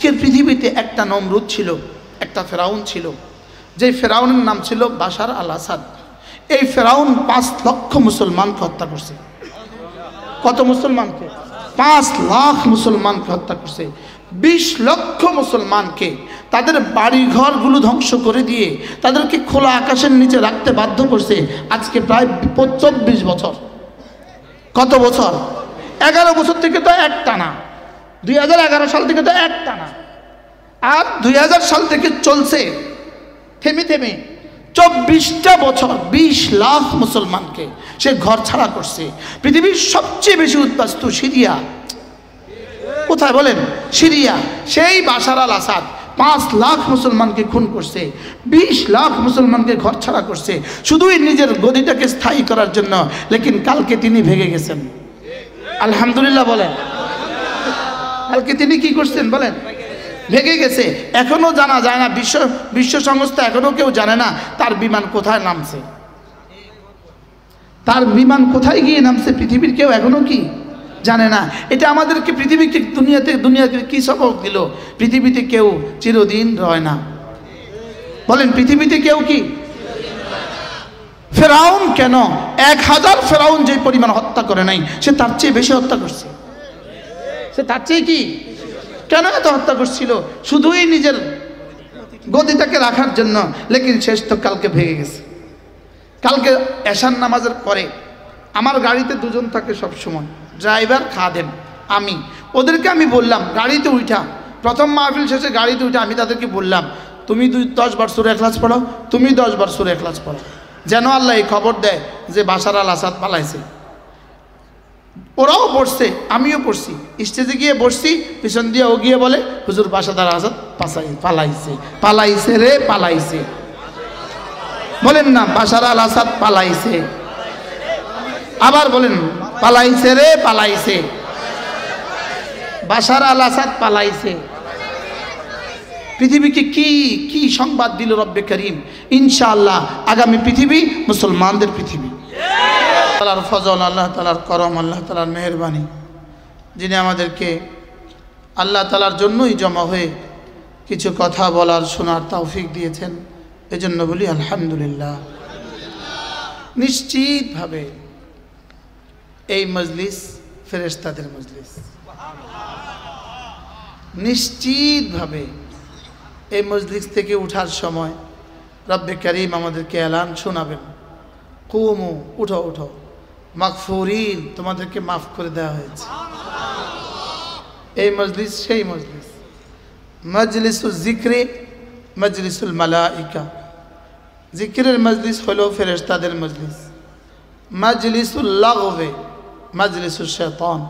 আজকের পৃথিবীতে একটা নমরুদ ছিল, একটা ফেরাউন ছিল, যে ফেরাউনের নাম ছিল বাশার আল আসাদ। এই ফেরাউন 5 লক্ষ মুসলমানকে হত্যা করছে। কত মুসলমানকে? 5 লাখ মুসলমানকে হত্যা করছে। 20 লক্ষ মুসলমানকে তাদের বাড়িঘরগুলো ধ্বংস করে দিয়ে তাদেরকে খোলা আকাশের নিচে রাখতে বাধ্য করছে। আজকে প্রায় 24 বছর। কত বছর? 11 বছর থেকে তো একটানা, 2011 সাল থেকে তো একটানা, আর 2000 সাল থেকে চলছে থেমে থেমে 24টা বছর। 20 লাখ মুসলমানকে সে ঘর ছাড়া করছে। পৃথিবীর সবচেয়ে বেশি উদ্বাস্তু সিরিয়া। কোথায় বলেন? সিরিয়া। সেই বাশার আল আসাদ 5 লাখ মুসলমানকে খুন করছে, 20 লাখ মুসলমানকে ঘর ছাড়া করছে, শুধুই নিজের গদিটাকে স্থায়ী করার জন্য। লেকিন কালকে তিনি ভেঙে গেছেন। আলহামদুলিল্লাহ বলেন। কালকে তিনি কি করছেন বলেন? ভেঙে গেছে। এখনো জানা যায় না, বিশ্ব সংস্থা এখনো কেউ জানে না তার বিমান কোথায় নামছে, তার বিমান কোথায় গিয়ে নামছে। পৃথিবীর কেউ এখনো কি জানে না। এটা আমাদেরকে পৃথিবীকে দুনিয়াকে কি সবক দিল? পৃথিবীতে কেউ চিরদিন রয় না। বলেন, পৃথিবীতে কেউ কি? ফেরাউন কেন 1000 ফেরাউন যে পরিমাণ হত্যা করে নাই, সে তার চেয়ে বেশি হত্যা করছে। সে তার চেয়ে কি কেন এত হত্যা করছিল? শুধুই নিজের গদিটাকে রাখার জন্য। লেকিন শেষ তো কালকে ভেঙে গেছে। কালকে এশার নামাজের পরে আমার গাড়িতে 2 জন থাকে সব সময়, ড্রাইভার, খাদেম, আমি। ওদেরকে আমি বললাম গাড়িতে উঠা, প্রথম মাহফিল শেষে গাড়িতে উঠা আমি তাদেরকে বললাম, তুমি 10 বার সূরা ইখলাস পড়ো, তুমি 10 বার সূরা ইখলাস পড়ো, যেন আল্লাহ এই খবর দেয় যে বাশার আল আসাদ পালাইছে। ওরাও পড়ছে, আমিও পড়ছি। স্টেজে গিয়ে বসছি, পিছন দিয়ে ও গিয়ে বলে, হুজুর বাশার আল আসাদ পালাইছে, পালাইছে রে পালাইছে। বলেন না, বাশার আল আসাদ পালাইছে। আবার বলেন, পালাইছে রে পালাইছে, বাশার আল আসাদ পালাইছে। পৃথিবীকে কি কি সংবাদ দিল রব্বে করিম। ইনশাআল্লাহ আগামী পৃথিবী মুসলমানদের পৃথিবী। আল্লাহর ফজল, আল্লাহ তাআলার করম, আল্লাহ তাআলার মেহেরবানি, যিনি আমাদেরকে আল্লাহ তাআলার জন্যই জমা হয়ে কিছু কথা বলার শোনার তৌফিক দিয়েছেন। এজন্য বলি আলহামদুলিল্লাহ। নিশ্চিতভাবে এই মজলিস ফেরেশতাদের মজলিস। নিশ্চিতভাবে এই মজলিস থেকে উঠার সময় রব্বে করিম আমাদেরকে এলান শোনাবেন, কুমু, উঠো উঠো, মাগফুরিন, তোমাদেরকে মাফ করে দেওয়া হয়েছে। এই মজলিস সেই মজলিস, মজলিসুল জিক্রে, মজলিসুল মালাইকা। জিকিরের মজলিস হলো ফেরেশতাদের মজলিস। মজলিসুল লাগবে, মজলিসুল শয়তান।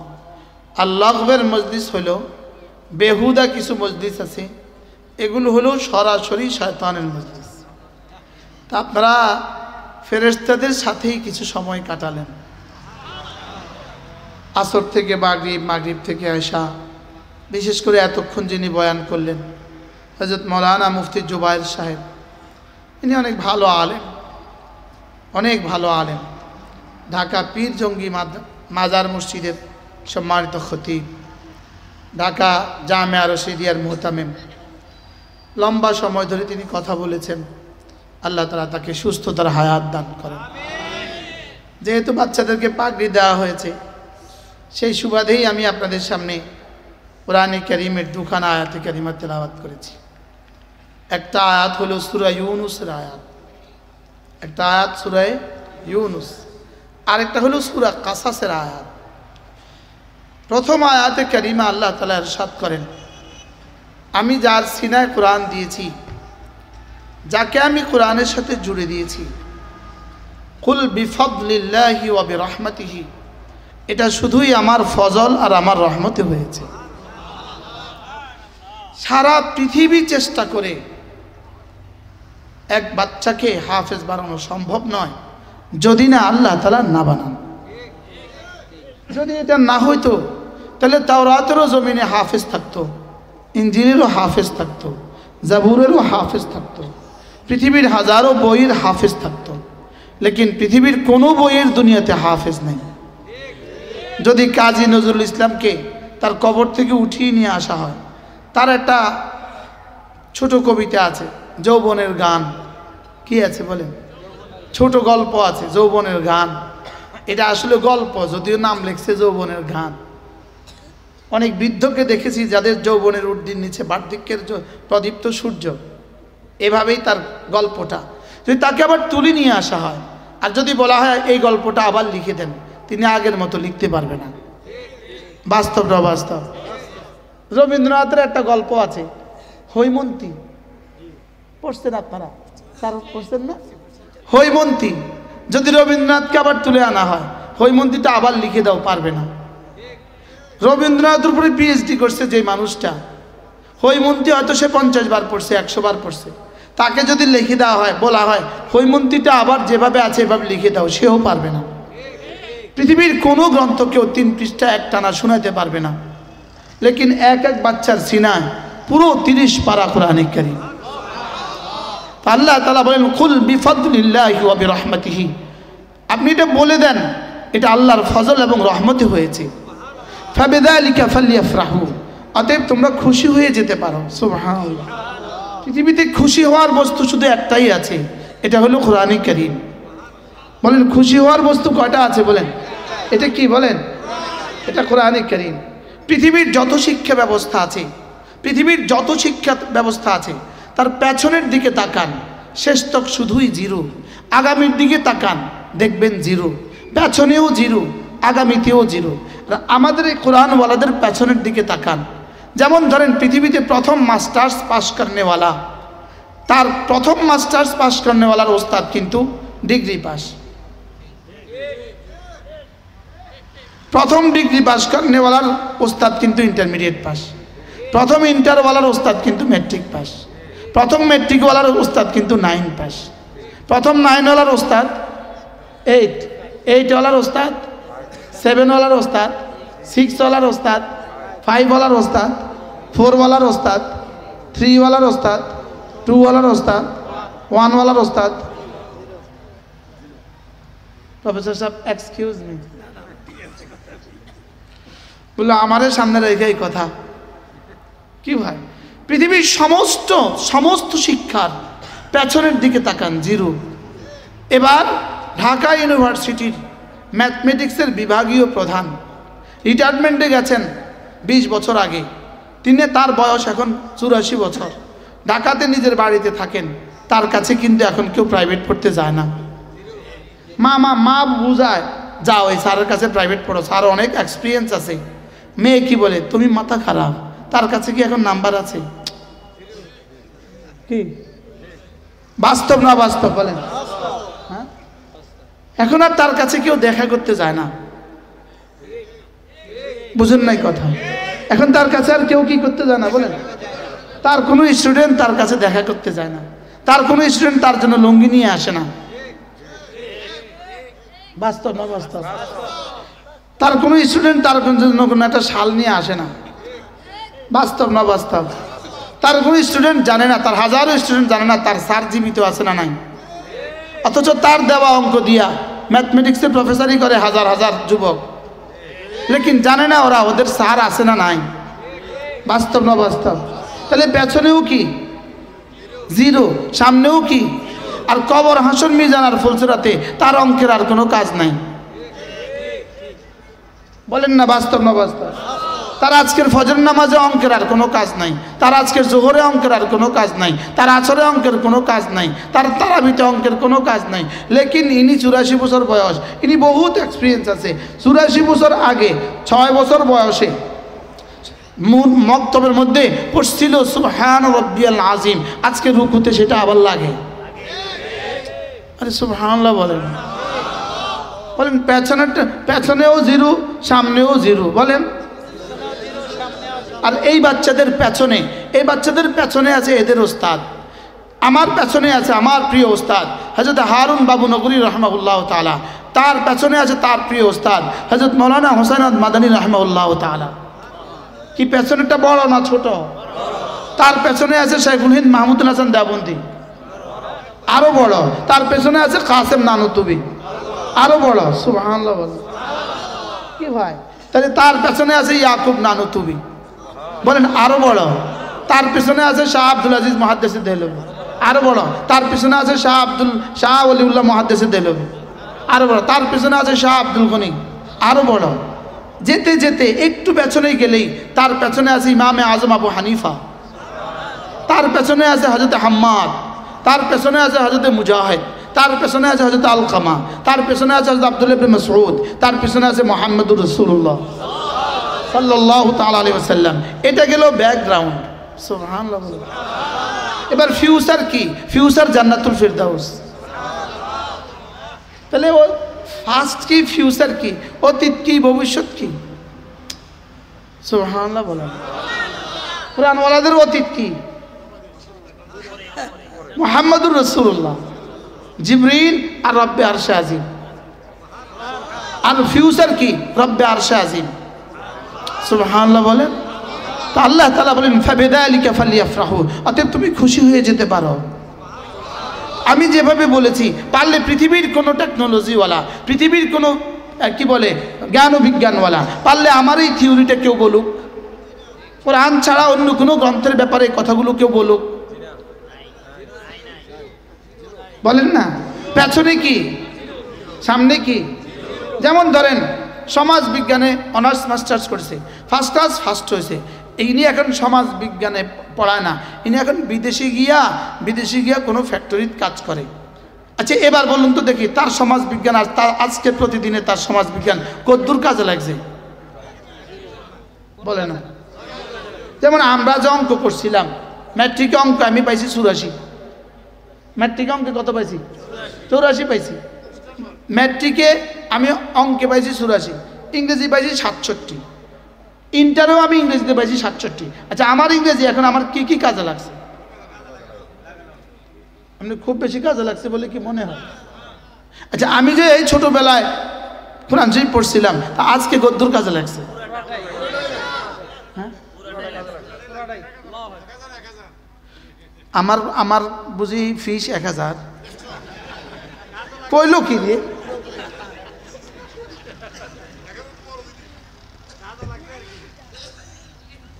আর লাগবের মজলিস হলো বেহুদা কিছু মজলিস আছে, এগুলো হলো সরাসরি শয়তানের মজলিস। তা আপনারা ফেরেশতাদের সাথেই কিছু সময় কাটালেন। আসর থেকে মাগরিব, মাগরিব থেকে আয়েশা, বিশেষ করে এতক্ষণ যিনি বয়ান করলেন হযরত মাওলানা মুফতি জুবায়ের সাহেব, ইনি অনেক ভালো আলেম, অনেক ভালো আলেম। ঢাকা পীর জঙ্গি মাজার মসজিদের সম্মানিত খতিব, ঢাকা জামিয়া রশিদিয়ার মুহতামিম। লম্বা সময় ধরে তিনি কথা বলেছেন। আল্লাহ তাআলা তাকে সুস্থতার হায়াত দান করেন। যেহেতু বাচ্চাদেরকে পাগড়ি দেওয়া হয়েছে, সেই সুবাদেই আমি আপনাদের সামনে কোরআনে কারীমের 2খানা আয়াতে কারিমা তেলাওয়াত করেছি। একটা আয়াত হলো সূরা ইউনূসের আয়াত, একটা আয়াত সূরা ইউনূস, আরেকটা হলো সূরা কাসাসের আয়াত। প্রথম আয়াতে কারিমা আল্লাহ তাআলা ইরশাদ করেন, আমি যার সিনায় কোরআন দিয়েছি, যাকে আমি কোরআনের সাথে জুড়ে দিয়েছি, কুল বিফাদলিল্লাহি ওয়া বিরহমাতিহি, এটা শুধুই আমার ফজল আর আমার রহমতে হয়েছে। সারা পৃথিবী চেষ্টা করে এক বাচ্চাকে হাফেজ বানানো সম্ভব নয় যদি না আল্লাহ তাআলা না বানান। যদি এটা না হইতো তাহলে তাওরাতেরও জমিনে হাফেজ থাকতো, ইনজিলেরও হাফেজ থাকতো, জাবুরেরও হাফেজ থাকতো, পৃথিবীর হাজারো বইয়ের হাফেজ থাকতো। লেকিন পৃথিবীর কোনো বইয়ের দুনিয়াতে হাফেজ নেই। যদি কাজী নজরুল ইসলামকে তার কবর থেকে উঠিয়ে নিয়ে আসা হয়, তার একটা ছোট কবিতা আছে, যৌবনের গান। কি আছে বলেন? ছোট গল্প আছে, যৌবনের গান। এটা আসলে গল্প, যদিও নাম লিখছে যৌবনের গান। অনেক বৃদ্ধকে দেখেছি যাদের যৌবনের ঊর্ধ্বের নিচে বার্ধক্যের প্রদীপ্ত সূর্য। এভাবেই তার গল্পটা। যদি তাকে আবার তুলে নিয়ে আসা হয় আর যদি বলা হয় এই গল্পটা আবার লিখে দেন, তিনি আগের মতো লিখতে পারবে না। বাস্তবটা বাস্তব। রবীন্দ্রনাথের একটা গল্প আছে, হৈমন্তী। পড়ছেন আপনারা? স্যার পড়ছেন না? হৈমন্তী। যদি রবীন্দ্রনাথকে আবার তুলে আনা হয়, হৈমন্তীটা আবার লিখে দাও, পারবে না। রবীন্দ্রনাথের উপরে পিএইচডি করছে যে মানুষটা, হৈমন্তী হয়তো সে 50 বার পড়ছে, 100 বার পড়ছে। তাকে যদি লিখে দেওয়া হয়, বলা হয় হৈমন্তীটা আবার যেভাবে আছে এভাবে লিখে দাও, সেও পারবে না। পৃথিবীর কোনো গ্রন্থ কেউ 3 পৃষ্ঠা একটানা শোনাতে পারবে না। লেকিন এক এক বাচ্চার সিনায় পুরো 30 পারা কোরআনে কারীম। আল্লাহ তাআলা বলেন, কুল বিফাদলিল্লাহি ওয়া বিরহমাতিহি। আপনি এটা বলে দেন এটা আল্লাহর ফজল এবং রহমতে হয়েছে। ফাবিযালিকা ফালইফরাহু। অতএব তোমরা খুশি হয়ে যেতে পারো। সুবহানাল্লাহ। পৃথিবীতে খুশি হওয়ার বস্তু শুধু একটাই আছে, এটা হলো কোরআনে কারীম। বলেন খুশি হওয়ার বস্তু কয়টা আছে বলেন? এটা কি বলেন? এটা কোরআনে কারীম। পৃথিবীর যত শিক্ষা ব্যবস্থা আছে, পৃথিবীর যত শিক্ষা ব্যবস্থা আছে, তার পেছনের দিকে তাকান, শেষ তক শুধুই জিরো। আগামীর দিকে তাকান, দেখবেন জিরো। পেছনেও জিরো, আগামীতেও জিরো। আমাদের এই কোরআনওয়ালাদের পেছনের দিকে তাকান। যেমন ধরেন পৃথিবীতে প্রথম মাস্টার্স পাস করনেওয়ালা, তার প্রথম মাস্টার্স পাস করনেওয়ালার ওস্তাদ কিন্তু ডিগ্রি পাস। প্রথম ডিগ্রি পাস করনেওয়ালার ওস্তাদ কিন্তু ইন্টারমিডিয়েট পাস। প্রথম ইন্টারওয়ালার ওস্তাদ কিন্তু ম্যাট্রিক পাস। প্রথম ম্যাট্রিকওয়ালার ওস্তাদ কিন্তু 9 পাস। প্রথম 9ওয়ালার ওস্তাদ 8, 8ওয়ালার ওস্তাদ 7ওয়ালার ওস্তাদ, 6ওয়ালার ওস্তাদ, 5ওয়ালার ওস্তাদ, 4ওয়ালার ওস্তাদ, 3ওয়ালার ওস্তাদ, 2ওয়ালার ওস্তাদ, 1ওয়ালার ওস্তাদ। প্রফেসর সাহেব এক্সকিউজ মি, বললো আমাদের সামনে রেখে এই কথা। কি ভাই, পৃথিবীর সমস্ত শিক্ষার পেছনের দিকে তাকান, জিরো। এবার ঢাকা ইউনিভার্সিটির ম্যাথমেটিক্সের বিভাগীয় প্রধান রিটায়ারমেন্টে গেছেন 20 বছর আগে। তার বয়স এখন 84 বছর। ঢাকাতে নিজের বাড়িতে থাকেন। তার কাছে কিন্তু এখন কেউ প্রাইভেট পড়তে যায় না। মা বুঝায়, যাও ওই স্যারের কাছে প্রাইভেট পড়ো, স্যার অনেক এক্সপিরিয়েন্স আছে। মেয়ে কি বলে, তুমি মাথা খারাপ, তার কাছে কি এখন নাম্বার আছে? কি বাস্তব না বাস্তব বলেন? হ্যাঁ, এখন আর তার কাছে কেউ দেখা করতে যায় না। বুঝেন নাই কথা? এখন তার কাছে আর কেউ কি করতে যায় না বলেন? তার কোনো স্টুডেন্ট তার কাছে দেখা করতে যায় না। তার কোনো স্টুডেন্ট তার জন্য লুঙ্গি নিয়ে আসে না। বাস্তব না বাস্তব? তার কোনো স্টুডেন্ট তার জন্য কোনো একটা শাল নিয়ে আসে না। বাস্তব না বাস্তব? তার কোনো স্টুডেন্ট জানে না, তার হাজারো স্টুডেন্ট জানে না তার স্যার জীবিত আছে না নাই। অথচ তার দেওয়া অঙ্ক দিয়া ম্যাথমেটিক্সের প্রফেসরই করে হাজার হাজার যুবক, লেকিন জানে না ওরা ওদের স্যার আছে না নাই। বাস্তব না বাস্তব? তাহলে পেছনেও কি জিরো, সামনেও কি। আর কবর হাসর মিজান আর ফুলসুরাতে তার অঙ্কের আর কোনো কাজ নাই। বলেন না বাস্তব না বাস্তব? তার আজকের ফজর নামাজে অঙ্কের আর কোনো কাজ নাই, তার আজকের জোহরে অঙ্কের আর কোনো কাজ নাই, তার আসরে অঙ্কের কোনো কাজ নাই, তার তারাবিতে অঙ্কের কোনো কাজ নাই। লেকিন ইনি 84 বছর বয়স, ইনি বহুত এক্সপিরিয়েন্স আছে। 84 বছর আগে 6 বছর বয়সে মক্তবের মধ্যে পড়ছিল সুবহান রাব্বিয়াল আযীম। আজকে রুকুতে সেটা আবার লাগে। আরে সুবহানাল্লাহ বলেন, বলেন। পেছনেও জিরো, সামনেও জিরো, বলেন। আর এই বাচ্চাদের পেছনে আছে এদের ওস্তাদ। আমার পেছনে আছে আমার প্রিয় ওস্তাদ হযরত হারুন বাবু নগরী রাহমাহুল্লাহ তাআলা। তার পেছনে আছে তার প্রিয় ওস্তাদ হযরত মাওলানা হোসেন মাদানী রাহমাহুল্লাহ তাআলা। কি পেছনেটা বড় না ছোট? তার পেছনে আছে শাইখুল হিন্দ মাহমুদুল হাসান দেওবন্দি, আরো বড়। তার পেছনে আছে কাসেম নানুতুবি, আরো বড়। সুবহানাল্লাহ বলেন। কি ভাই, তাহলে তার পেছনে আছে ইয়াকুব নানুতুবি, বলেন আরো বড়। তার পিছনে আছে শাহ আব্দুল আজিজ মুহাদ্দিসে দেহলভী, আরো বড়। তার পিছনে আছে শাহ ওলিউল্লাহ মুহাদ্দিসে দেহলভী, আরো বড়। তার পিছনে আছে শাহ আব্দুল গনি, আরো বড়। যেতে যেতে একটু পেছনে গেলেই তার পেছনে আছে ইমামে আজম আবু হানিফা, তার পেছনে আছে হযরত হাম্মাদ, তার পেছনে আছে হযরত মুজাহিদ, তার পেছনে আছে হযরত আলকামা, তার পেছনে আছে হযরত আব্দুল্লাহ ইবনে মাসউদ, তার পেছনে আছে মুহাম্মদুর রাসূলুল্লাহ সাল্লাল্লাহু তাআলা আলাইহি ওয়াসাল্লাম। এটা গেল ব্যাকগ্রাউন্ড। সুবহানাল্লাহ। এবার ফিউচার কি? ফিউচার জান্নাতুল ফিরদাউস। তাহলে ও ফার্স্ট কি, ফিউচার কি, অতীত কি, ভবিষ্যৎ কি? সুবহানাল্লাহ বলেন। কুরআনওয়ালাদের অতীত কি? মুহাম্মদুর রাসূলুল্লাহ, জিবরিল আর রব্বে আরশে আজিম। আর ফিউচার কি? রব্বে আরশে আজিম। সুবহানাল্লাহ বলেন। তো আল্লাহ তাআলা বলেন ফাবিযালিকা ফালইফরাহু, অতএব তুমি খুশি হয়ে যেতে পারো। আমি যেভাবে বলেছি, পারলে পৃথিবীর কোনো টেকনোলজিওয়ালা, পৃথিবীর কোনো কি বলে জ্ঞান ও বিজ্ঞানওয়ালা, পারলে আমার এই থিওরিটা কেউ বলুক, কোরআন ছাড়া অন্য কোনো গ্রন্থের ব্যাপারে কথাগুলো কেউ বলুক, বলেন না। পেছনে কি, সামনে কি? যেমন ধরেন সমাজ বিজ্ঞানে অনার্স মাস্টার্স করেছে, ফার্স্ট ক্লাস ফার্স্ট হয়েছে, ইনি এখন সমাজ বিজ্ঞানে পড়ায় না, ইনি এখন বিদেশে গিয়া কোনো ফ্যাক্টরিতে কাজ করে। আচ্ছা এবার বলুন তো দেখি, তার সমাজ বিজ্ঞান আর তার আজকে প্রতিদিনে তার সমাজ বিজ্ঞান কতদূর কাজে লাগছে? বলে না। যেমন আমরা যে অঙ্ক করছিলাম, ম্যাট্রিকে অঙ্ক আমি পাইছি 84, ম্যাট্রিকে অঙ্কে কত পাইছি? 84 পাইছি। ম্যাট্রিকে আমি অঙ্কে পাইছি 84, ইংরেজি পাইছি 67, ইন্টারেও আমি ইংরেজিতে পাইছি 67। আচ্ছা আমার ইংরেজি এখন আমার কি কি কাজে লাগছে? আপনি খুব বেশি কাজে লাগছে বলে কি মনে হয়? আচ্ছা আমি যে এই ছোটবেলায় কোরআন শরীফ পড়ছিলাম, তা আজকে কতদূর কাজে লাগছে? হ্যাঁ আমার বুঝি ফিস 1000 কইলো কি রে?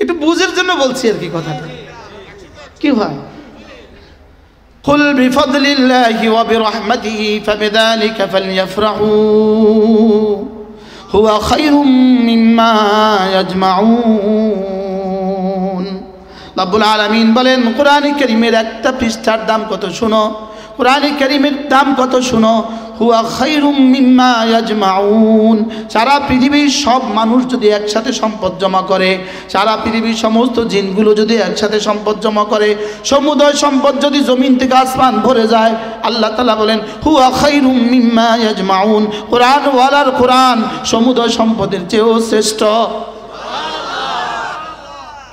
একটু বুঝের জন্য বলছি আর কি কথাটা। কি হয়? কুল বিফাদলিল্লাহি ওয়া বিরহমাতিহি ফাবিযালিকা ফালইফরাহু হুয়া খায়রুম মিম্মা ইয়াজমাউন। রব্বুল আলামিন বলেন কোরআনে কারীমের একটা পৃষ্ঠার দাম কত শুনো, কোরআনে কারীমের দাম কত শুনো। হুয়া খায়রুম মিম্মা ইয়াজমাউন। সারা পৃথিবীর সব মানুষ যদি একসাথে সম্পদ জমা করে, সারা পৃথিবীর সমস্ত জিনগুলো যদি একসাথে সম্পদ জমা করে, সমুদয় সম্পদ যদি জমিন থেকে আসমান ভরে যায়, আল্লাহ তাআলা বলেন হুয়া খায়রুম মিম্মা ইয়াজমাউন। কোরআন ওয়ালার কোরআন সমুদয় সম্পদের চেয়েও শ্রেষ্ঠ।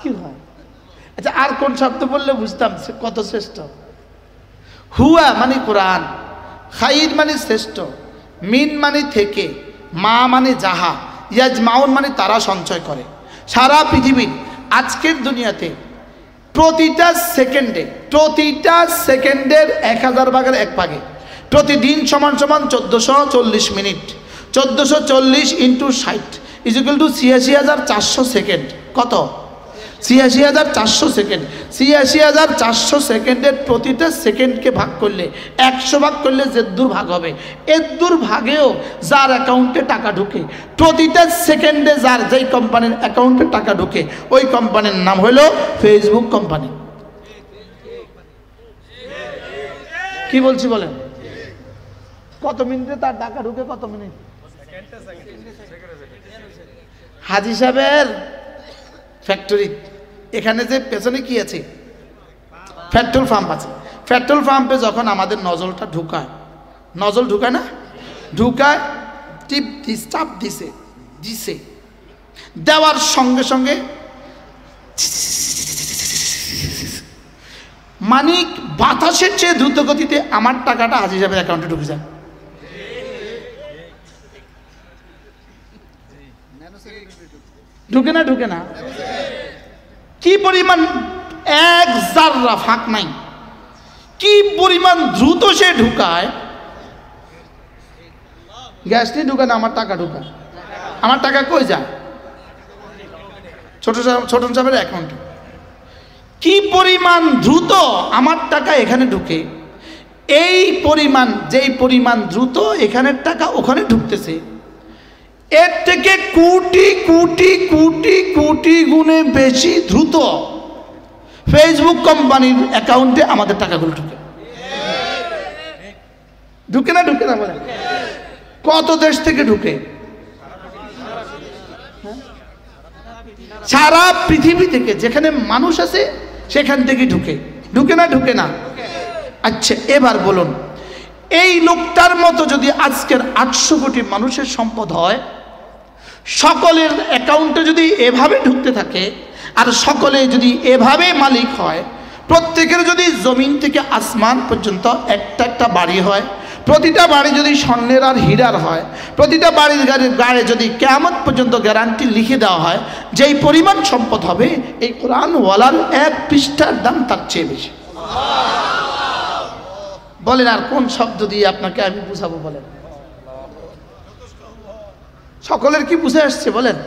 কি হয়? আচ্ছা আর কোন শব্দ বললে বুঝতাম কত শ্রেষ্ঠ? হুয়া মানে কোরআন, খাইর মানে শ্রেষ্ঠ, মিন মানে থেকে, মা মানে যাহা, ইয়াজমাউন মানে তারা সঞ্চয় করে। সারা পৃথিবীর আজকের দুনিয়াতে প্রতিটা সেকেন্ডের 1000 ভাগের 1 ভাগে, প্রতিদিন সমান 1440 মিনিট, 1440 × 60 = ৮৬,৪০০ সেকেন্ড। কত? ৮৬,৪০০ সেকেন্ড। ৮৬,৪০০ সেকেন্ডের প্রতিটা সেকেন্ডকে ভাগ করলে 100 ভাগ করলে যে দূর ভাগ হবে, এর দূর ভাগেও যার অ্যাকাউন্টে টাকা ঢুকে, প্রতিটা সেকেন্ডে যার যেই কোম্পানির অ্যাকাউন্টে টাকা ঢুকে, ওই কোম্পানির নাম হলো ফেসবুক কোম্পানি। কি বলছি বলেন? কত মিনিটে তার টাকা ঢুকে? কত মিনিট? হাজী সাহেবের ফ্যাক্টরি, এখানে যে পেছনে কি আছে? পেট্রোল পাম্প আছে। পেট্রোল পাম্পে যখন আমাদের নজলটা ঢুকায়, নজল ঢুকায় না, ঢুকায় চাপ দিছে, দেওয়ার সঙ্গে সঙ্গে মানিক বাতাসের চেয়ে দ্রুত গতিতে আমার টাকাটা হাজী সাহেবের অ্যাকাউন্টে ঢুকে যায়। ঢুকে না? ঢুকে না? কি পরিমাণ, এক জাররা ফাঁক নাই, কি পরিমাণ দ্রুত সে ঢুকায়। গ্যাস নিয়ে ঢুকায় না, আমার টাকা ঢুকায়। আমার টাকা কই যায়? ছোট সাহেবের অ্যাকাউন্টে। কি পরিমাণ দ্রুত আমার টাকা এখানে ঢুকে, এই পরিমাণ যেই পরিমাণ দ্রুত এখানের টাকা ওখানে ঢুকতেছে, এর থেকে কোটি কোটি কোটি কোটি গুণে বেশি দ্রুত ফেসবুক কোম্পানির অ্যাকাউন্টে আমাদের টাকাগুলো ঢুকে। ঢুকে না ঢুকে না বলে? কত দেশ থেকে ঢুকে? সারা পৃথিবী থেকে যেখানে মানুষ আছে সেখান থেকে ঢুকে। ঢুকে না ঢুকে না? আচ্ছা, এবার বলুন, এই লোকটার মতো যদি আজকের 800 কোটি মানুষের সম্পদ হয়, সকলের অ্যাকাউন্টে যদি এভাবে ঢুকতে থাকে, আর সকলে যদি এভাবে মালিক হয়, প্রত্যেকের যদি জমিন থেকে আসমান পর্যন্ত একটা একটা বাড়ি হয়, প্রতিটা বাড়ি যদি স্বর্ণের আর হীরার হয়, প্রতিটা বাড়ির গায়ে যদি কিয়ামত পর্যন্ত গ্যারান্টি লিখে দেওয়া হয়, যেই পরিমাণ সম্পদ হবে, এই কোরআনওয়ালার 1 পৃষ্ঠার দাম তার চেয়ে বেশি। বলেন আর কোন শব্দ দিয়ে আপনাকে আমি বুঝাবো? বলেন, সকলের কি বুঝে আসছে? বলেন,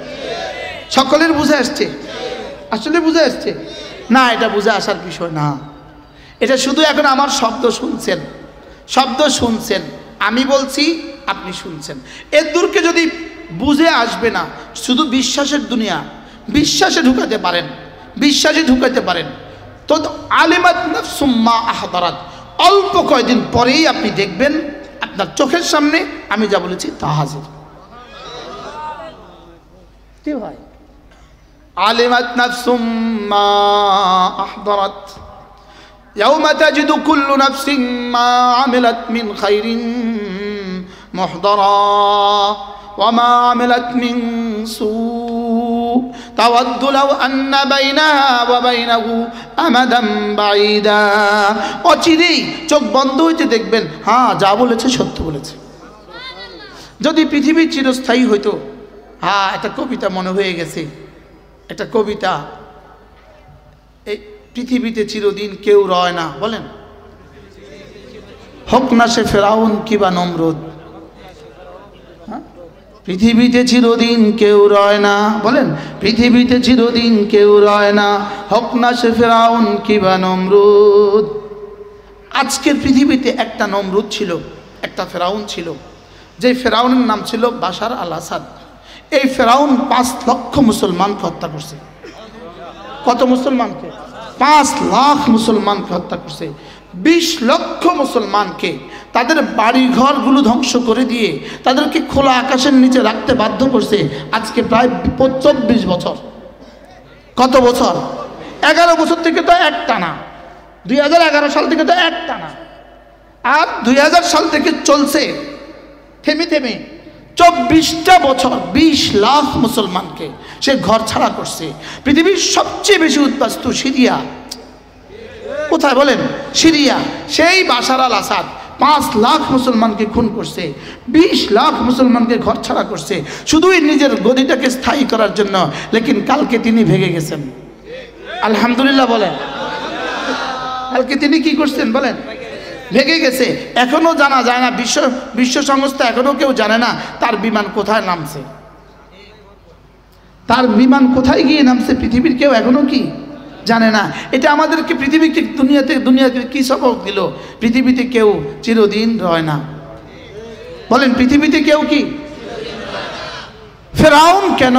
সকলের বুঝে আসছে? আসলে বুঝে আসছে না? এটা বুঝে আসার বিষয় না। এটা শুধু এখন আমার শব্দ শুনছেন, শব্দ শুনছেন, আমি বলছি, আপনি শুনছেন। এর দূরকে যদি বুঝে আসবে না, শুধু বিশ্বাসের দুনিয়া, বিশ্বাসে ঢুকাতে পারেন, বিশ্বাসে ঢুকাতে পারেন, তো আলিমাত নাফসুম মা আহদারাত, অল্প কয়দিন পরেই আপনি দেখবেন আপনার চোখের সামনে আমি যা বলেছি তা হাজির। কি ভাই? আলিমাত নাফসুম মা আহদারাত ইয়াউমা তাজিদু কুল্লু নাফসিন মা আমিলাত মিন খাইরিন মুহদারা ওয়া মা আমিলাত মিন সু তাওয়াদ্দু লাউ আন্না বাইনাহা ওয়া বাইনাহু আমাদান বাঈদা। অচিরেই চোখ বন্ধ হইতে দেখবেন, হ্যাঁ যা বলেছে সত্য বলেছে। যদি পৃথিবী চিরস্থায়ী হইতো, হ্যাঁ একটা কবিতা মনে হয়ে গেছে, একটা কবিতা, এই পৃথিবীতে চিরদিন কেউ রয় না। বলেন, হোক না সে ফেরাউন কিবা নমরুদ, পৃথিবীতে চিরদিন কেউ রয় না। বলেন, পৃথিবীতে চিরদিন কেউ রয় না, হোক না সে ফেরাউন কিবা নমরুদ। আজকের পৃথিবীতে একটা নমরুদ ছিল, একটা ফেরাউন ছিল, যে ফেরাউনের নাম ছিল বাশার আল আসাদ। এই ফেরাউন 5 লক্ষ মুসলমানকে হত্যা করছে। কত মুসলমানকে? 5 লাখ মুসলমানকে হত্যা করছে। 20 লক্ষ মুসলমানকে তাদের বাড়ি ঘরগুলো ধ্বংস করে দিয়ে তাদেরকে খোলা আকাশের নিচে রাখতে বাধ্য করছে। আজকে প্রায় 24 বছর। কত বছর? 11 বছর থেকে তো এক টানা, 2011 সাল থেকে তো এক টানা, আর 2000 সাল থেকে চলছে থেমে থেমে 24টা বছর। 20 লাখ মুসলমানকে সে ঘর ছাড়া করছে। পৃথিবীর সবচেয়ে বেশি উদ্বাস্তু সিরিয়া। কোথায় বলেন? সিরিয়া। সেই বাশার আল আসাদ 5 লাখ মুসলমানকে খুন করছে, 20 লাখ মুসলমানকে ঘর ছাড়া করছে, শুধুই নিজের গদিটাকে স্থায়ী করার জন্য। লেকিন কালকে তিনি ভেঙে গেছেন। আলহামদুলিল্লাহ বলেন। কালকে তিনি কি করছেন বলেন? ভেঙে গেছে। এখনো জানা যায় না, বিশ্ব সংস্থা এখনো কেউ জানে না তার বিমান কোথায় নামছে, তার বিমান কোথায় গিয়ে নামছে, পৃথিবীর কেউ এখনো কি জানে না। এটা আমাদেরকে পৃথিবীকে দুনিয়াকে কি সবক দিল? পৃথিবীতে কেউ চিরদিন রয় না। বলেন, পৃথিবীতে কেউ কি? ফেরাউন কেন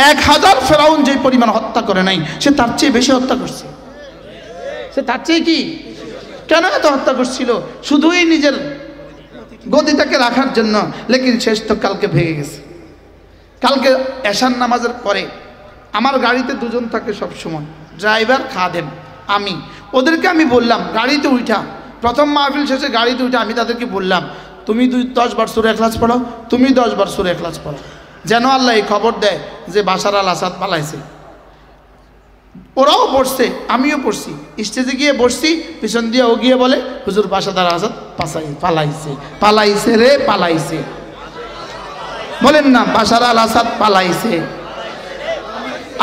1000 ফেরাউন যে পরিমাণ হত্যা করে নাই, সে তার চেয়ে বেশি হত্যা করছে। সে তার চেয়ে কি কেন এত হত্যা করছিল? শুধুই নিজের গদিটাকে রাখার জন্য। লেকিন শেষ তো কালকে ভেঙে গেছে। কালকে এশার নামাজের পরে আমার গাড়িতে 2 জন থাকে সব সময়, ড্রাইভার, খাদেম, আমি। ওদেরকে আমি বললাম গাড়িতে উঠা, প্রথম মাহফিল শেষে গাড়িতে উঠা আমি তাদেরকে বললাম, তুমি 10 বার সূরা ইখলাস পড়ো, তুমি 10 বার সূরা ইখলাস পড়ো, যেন আল্লাহ এই খবর দেয় যে বাশার আল আসাদ পালাইছে। ওরাও পড়ছে, আমিও পড়ছি। স্টেজে গিয়ে বসছি, পিছন দিয়ে ও গিয়ে বলে, হুজুর বাশার আল আসাদ পালাইছে, পালাইছে রে পালাইছে। বলেন না, বাশার আল আসাদ পালাইছে।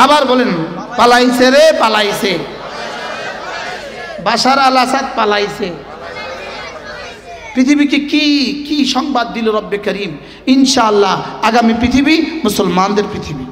আবার বলেন, পালাইছে রে পালাইছে, বাশার আল আসাদ পালাইছে। পৃথিবীকে কি কি সংবাদ দিল রব্বে করিম? ইনশাআল্লাহ আগামী পৃথিবী মুসলমানদের পৃথিবী।